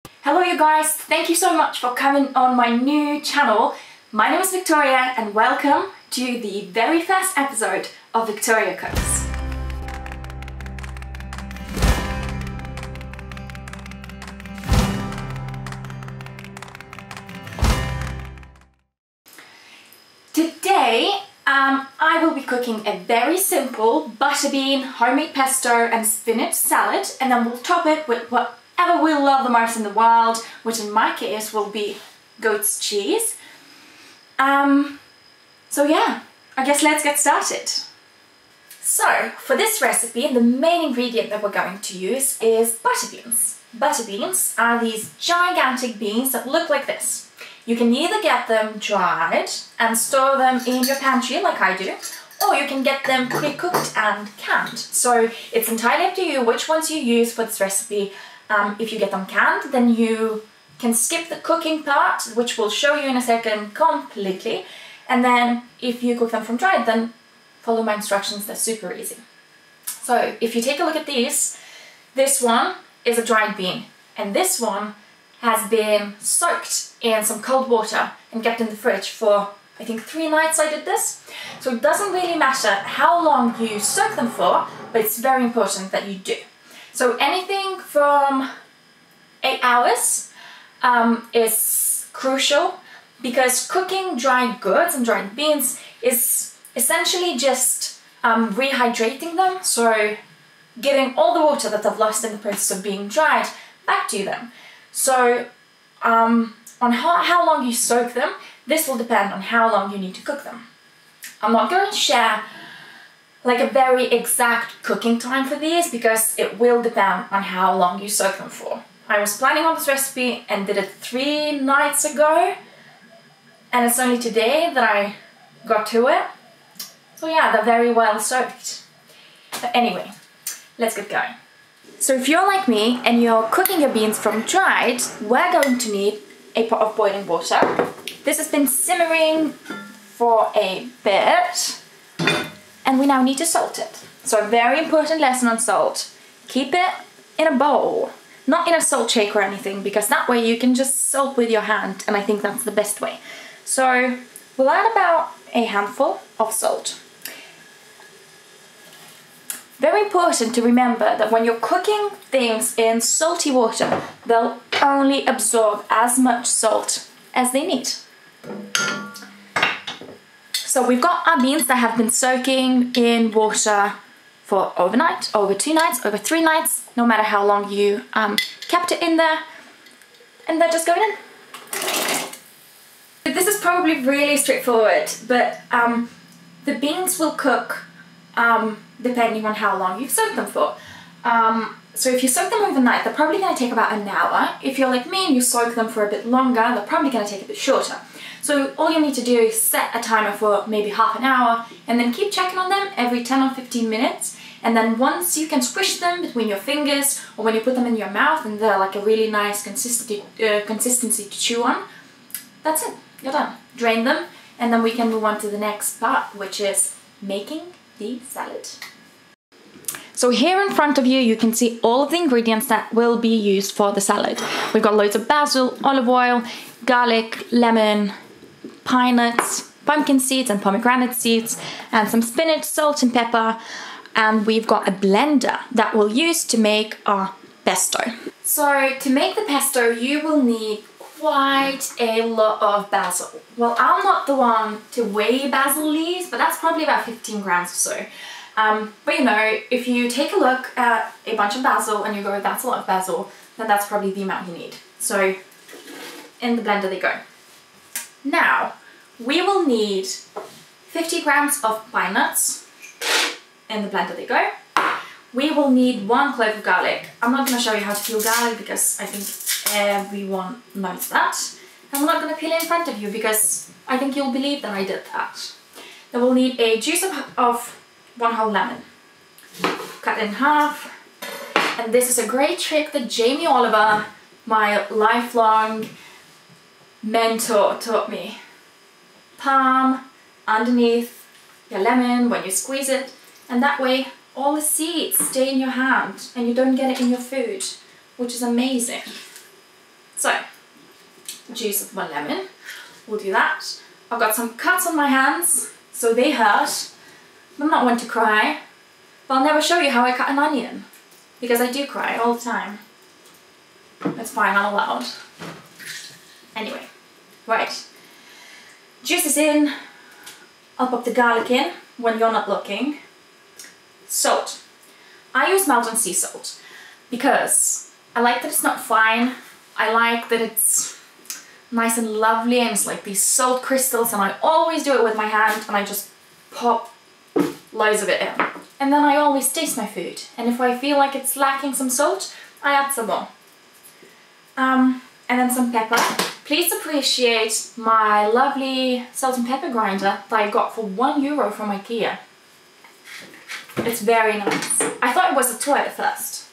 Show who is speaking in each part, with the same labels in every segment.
Speaker 1: Hello you guys, thank you so much for coming on my new channel. My name is Victoria and welcome to the very first episode of Victoria Cooks. Today I will be cooking a very simple butterbean, homemade pesto and spinach salad, and then we'll top it with whatever we love the most in the world, which in my case will be goat's cheese. So yeah, I guess let's get started. So for this recipe, the main ingredient that we're going to use is butterbeans. Butterbeans are these gigantic beans that look like this. You can either get them dried and store them in your pantry like I do, or you can get them pre-cooked and canned. So it's entirely up to you which ones you use for this recipe. If you get them canned, then you can skip the cooking part, which we'll show you in a second, completely. And then if you cook them from dried, then follow my instructions, they're super easy. So if you take a look at these, this one is a dried bean, and this one has been soaked in some cold water and kept in the fridge for, I think, 3 nights I did this. So it doesn't really matter how long you soak them for, but it's very important that you do. So anything from 8 hours is crucial, because cooking dried goods and dried beans is essentially just rehydrating them, so giving all the water that they've lost in the process of being dried back to them. So on how long you soak them, this will depend on how long you need to cook them. I'm not going to share like a very exact cooking time for these, because it will depend on how long you soak them for. I was planning on this recipe and did it 3 nights ago, and it's only today that I got to it. So yeah, they're very well soaked. But anyway, let's get going. So if you're like me and you're cooking your beans from dried, we're going to need a pot of boiling water. This has been simmering for a bit, and we now need to salt it. So a very important lesson on salt. Keep it in a bowl, not in a salt shaker or anything, because that way you can just salt with your hand, and I think that's the best way. So we'll add about a handful of salt. Very important to remember that when you're cooking things in salty water, they'll only absorb as much salt as they need. So we've got our beans that have been soaking in water for overnight, over 2 nights, over 3 nights, no matter how long you kept it in there, and they're just going in. This is probably really straightforward, but the beans will cook depending on how long you've soaked them for. So if you soak them overnight, they're probably going to take about an hour. If you're like me and you soak them for a bit longer, they're probably going to take a bit shorter. So all you need to do is set a timer for maybe half an hour, and then keep checking on them every 10 or 15 minutes. And then once you can squish them between your fingers, or when you put them in your mouth and they're like a really nice consistency to chew on, that's it, you're done. Drain them, and then we can move on to the next part, which is making the salad. So here in front of you, you can see all of the ingredients that will be used for the salad. We've got loads of basil, olive oil, garlic, lemon, pine nuts, pumpkin seeds and pomegranate seeds, and some spinach, salt and pepper. And we've got a blender that we'll use to make our pesto. So to make the pesto, you will need quite a lot of basil. Well, I'm not the one to weigh basil leaves, but that's probably about 15 grams or so. But you know, if you take a look at a bunch of basil and you go, that's a lot of basil, then that's probably the amount you need. So in the blender they go. Now, we will need 50 grams of pine nuts. In the blender they go. We will need 1 clove of garlic. I'm not going to show you how to peel garlic because I think everyone knows that. I'm not going to peel it in front of you because I think you'll believe that I did that. Then we'll need a juice of 1 whole lemon. Cut in half. And this is a great trick that Jamie Oliver, my lifelong mentor, taught me. Palm underneath your lemon when you squeeze it, and that way all the seeds stay in your hand and you don't get it in your food, which is amazing. juice of 1 lemon. We'll do that. I've got some cuts on my hands, so they hurt. I'm not one to cry, but I'll never show you how I cut an onion, because I do cry all the time. It's fine, I'm allowed. Anyway, right. Juice is in. I'll pop the garlic in when you're not looking. Salt. I use Maldon sea salt because I like that it's not fine. I like that it's nice and lovely and it's like these salt crystals, and I always do it with my hand and I just pop loads of it in. And then I always taste my food, and if I feel like it's lacking some salt, I add some more. And then some pepper. Please appreciate my lovely salt and pepper grinder that I got for €1 from IKEA. It's very nice. I thought it was a toy at first,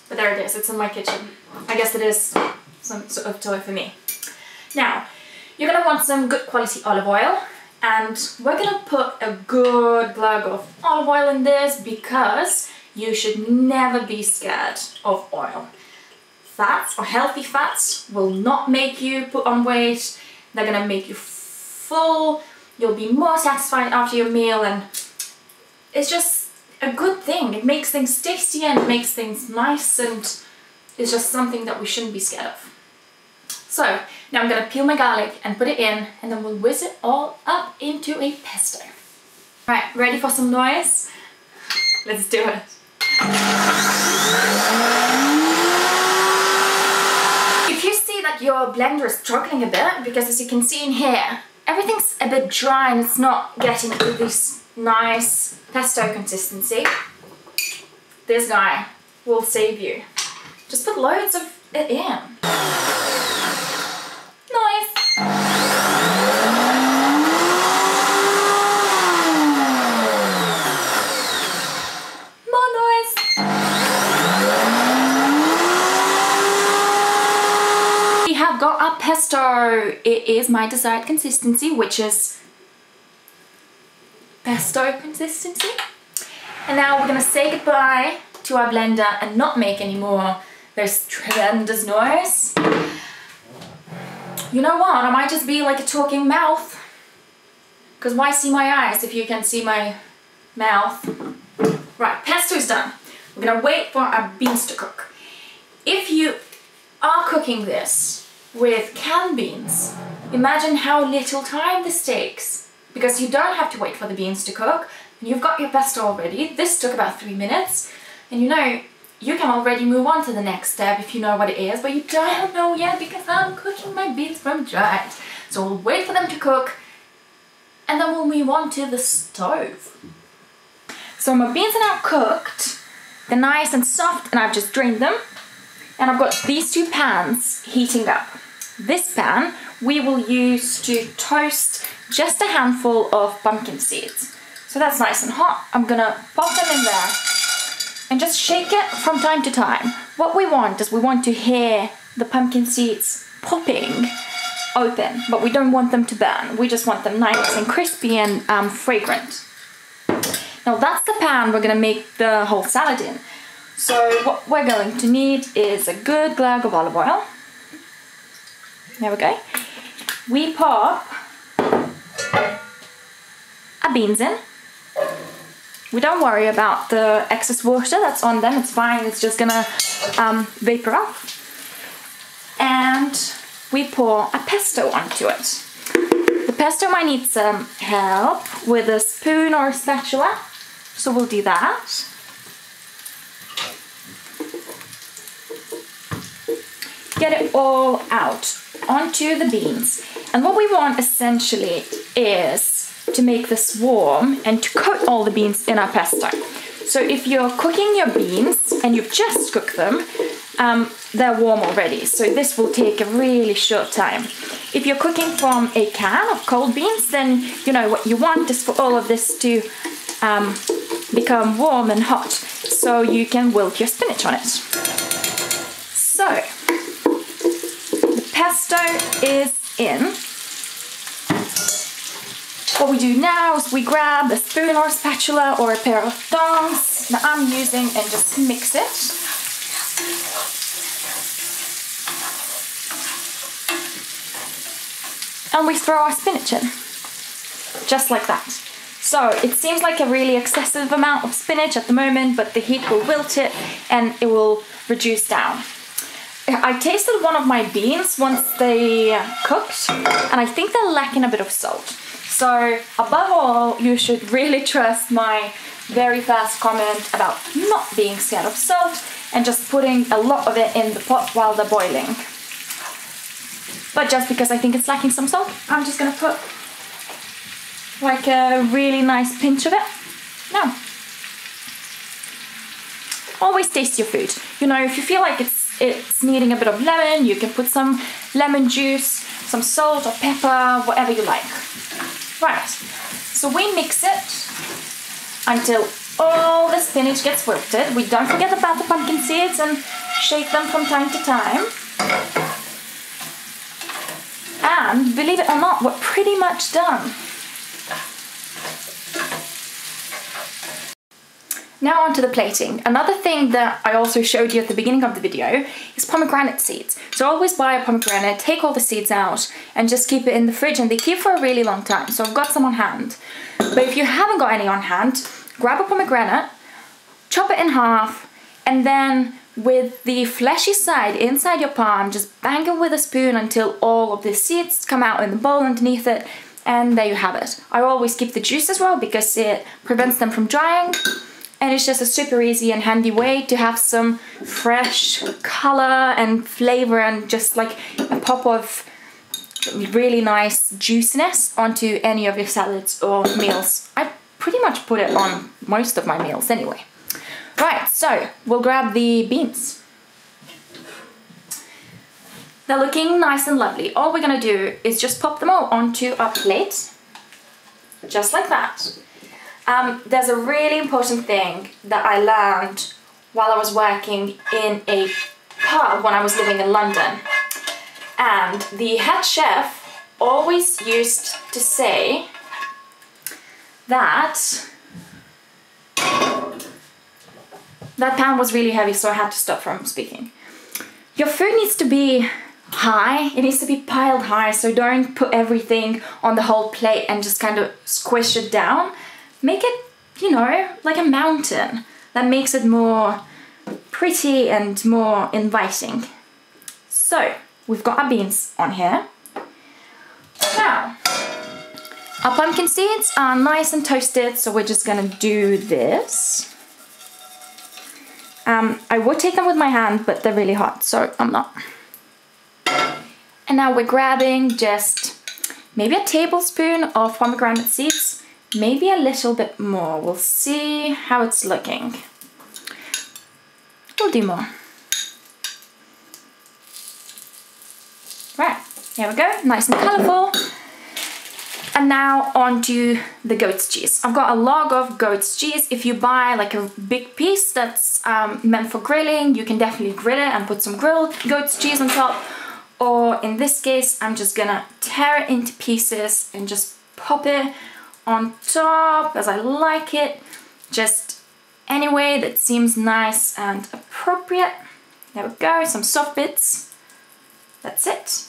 Speaker 1: but there it is, it's in my kitchen. I guess it is some sort of toy for me. Now, you're gonna want some good quality olive oil, and we're gonna put a good glug of olive oil in this because you should never be scared of oil. Fats or healthy fats will not make you put on weight. They're gonna make you full. You'll be more satisfied after your meal, and it's just a good thing. It makes things tasty and it makes things nice, and it's just something that we shouldn't be scared of. So now I'm gonna peel my garlic and put it in, and then we'll whiz it all up into a pesto. Right, ready for some noise? Let's do it. If you see that your blender is struggling a bit, because as you can see in here, everything's a bit dry and it's not getting to this nice pesto consistency, this guy will save you. Just put loads of it in. Nice. More noise. We have got our pesto. It is my desired consistency, which is pesto consistency. And now we're gonna say goodbye to our blender and not make any more this tremendous noise. You know what, I might just be like a talking mouth, because why see my eyes if you can see my mouth? Right, pesto's done. We're gonna wait for our beans to cook. If you are cooking this with canned beans, imagine how little time this takes, because you don't have to wait for the beans to cook, and you've got your pesto already. This took about 3 minutes, and you know, you can already move on to the next step if you know what it is, but you don't know yet because I'm cooking my beans from dried. So we'll wait for them to cook, and then we'll move on to the stove. So my beans are now cooked. They're nice and soft, and I've just drained them. And I've got these 2 pans heating up. This pan we will use to toast just a handful of pumpkin seeds. So that's nice and hot. I'm gonna pop them in there and just shake it from time to time. What we want is we want to hear the pumpkin seeds popping open, but we don't want them to burn. We just want them nice and crispy and fragrant. Now that's the pan we're gonna make the whole salad in. So what we're going to need is a good glug of olive oil. There we go. We pop our beans in. We don't worry about the excess water that's on them, it's fine, it's just gonna vapor off. And we pour a pesto onto it. The pesto might need some help with a spoon or a spatula, so we'll do that. Get it all out onto the beans. And what we want essentially is to make this warm and to coat all the beans in our pesto. So if you're cooking your beans and you've just cooked them, they're warm already. So this will take a really short time. If you're cooking from a can of cold beans, then you know what you want is for all of this to become warm and hot, so you can wilt your spinach on it. So the pesto is in. What we do now is we grab a spoon or a spatula or a pair of tongs that I'm using and just mix it. and we throw our spinach in. Just like that. So it seems like a really excessive amount of spinach at the moment, but the heat will wilt it and it will reduce down. I tasted one of my beans once they cooked, and I think they're lacking a bit of salt. So above all, you should really trust my very fast comment about not being scared of salt and just putting a lot of it in the pot while they're boiling. But just because I think it's lacking some salt, I'm just gonna put like a really nice pinch of it. Now, always taste your food. You know, if you feel like it's needing a bit of lemon, you can put some lemon juice, some salt or pepper, whatever you like. Right, so we mix it until all the spinach gets wilted. We don't forget about the pumpkin seeds and shake them from time to time. And believe it or not, we're pretty much done. Now onto the plating. Another thing that I also showed you at the beginning of the video is pomegranate seeds. So always buy a pomegranate, take all the seeds out and just keep it in the fridge, and they keep for a really long time. So I've got some on hand. But if you haven't got any on hand, grab a pomegranate, chop it in half, and then with the fleshy side inside your palm, just bang it with a spoon until all of the seeds come out in the bowl underneath it, and there you have it. I always keep the juice as well because it prevents them from drying. And it's just a super easy and handy way to have some fresh color and flavor and just like a pop of really nice juiciness onto any of your salads or meals. I pretty much put it on most of my meals anyway. Right, so we'll grab the beans. They're looking nice and lovely. All we're gonna do is just pop them all onto our plate, just like that. There's a really important thing that I learned while I was working in a pub when I was living in London. And the head chef always used to say that that pan was really heavy, so I had to stop from speaking. Your food needs to be high, it needs to be piled high, so don't put everything on the whole plate and just kind of squish it down. Make it, you know, like a mountain. That makes it more pretty and more inviting. So, we've got our beans on here. Now, our pumpkin seeds are nice and toasted, so we're just gonna do this. I would take them with my hand, but they're really hot, so I'm not. And now we're grabbing just maybe a tablespoon of pomegranate seeds. Maybe a little bit more. We'll see how it's looking. We'll do more. Right, here we go, nice and colourful. And now onto the goat's cheese. I've got a log of goat's cheese. If you buy like a big piece that's meant for grilling, you can definitely grill it and put some grilled goat's cheese on top. Or in this case, I'm just gonna tear it into pieces and just pop it on top as I like it, just any way that seems nice and appropriate. There we go, some soft bits. That's it.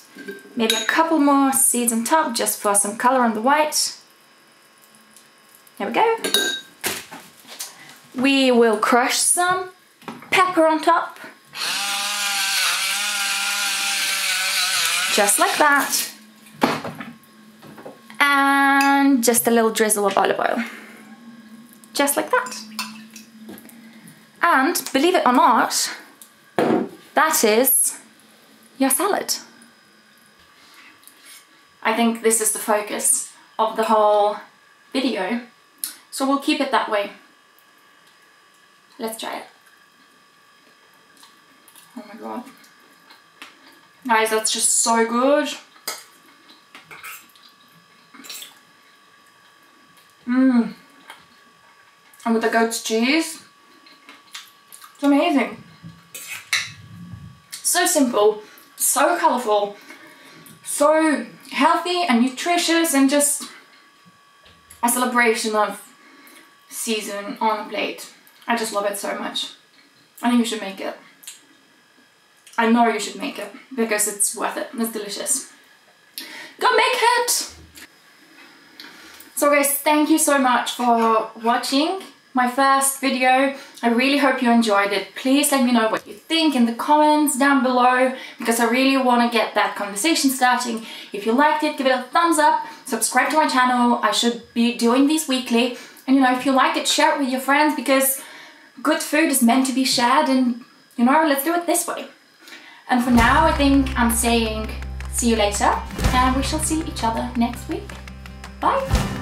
Speaker 1: Maybe a couple more seeds on top just for some color on the white. There we go. We will crush some pepper on top. Just like that. And just a little drizzle of olive oil. Just like that. And believe it or not, that is your salad. I think this is the focus of the whole video, so we'll keep it that way. Let's try it. Oh my god. Guys, that's just so good. Mmm. And with the goat's cheese, it's amazing. So simple, so colourful, so healthy and nutritious, and just a celebration of season on a plate. I just love it so much. I think you should make it. I know you should make it because it's worth it. It's delicious. go make it! So guys, thank you so much for watching my first video. I really hope you enjoyed it. Please let me know what you think in the comments down below, because I really want to get that conversation starting. If you liked it, give it a thumbs up, subscribe to my channel. I should be doing these weekly. And you know, if you like it, share it with your friends, because good food is meant to be shared, and you know, let's do it this way. And for now, I think I'm saying see you later, and we shall see each other next week. Bye!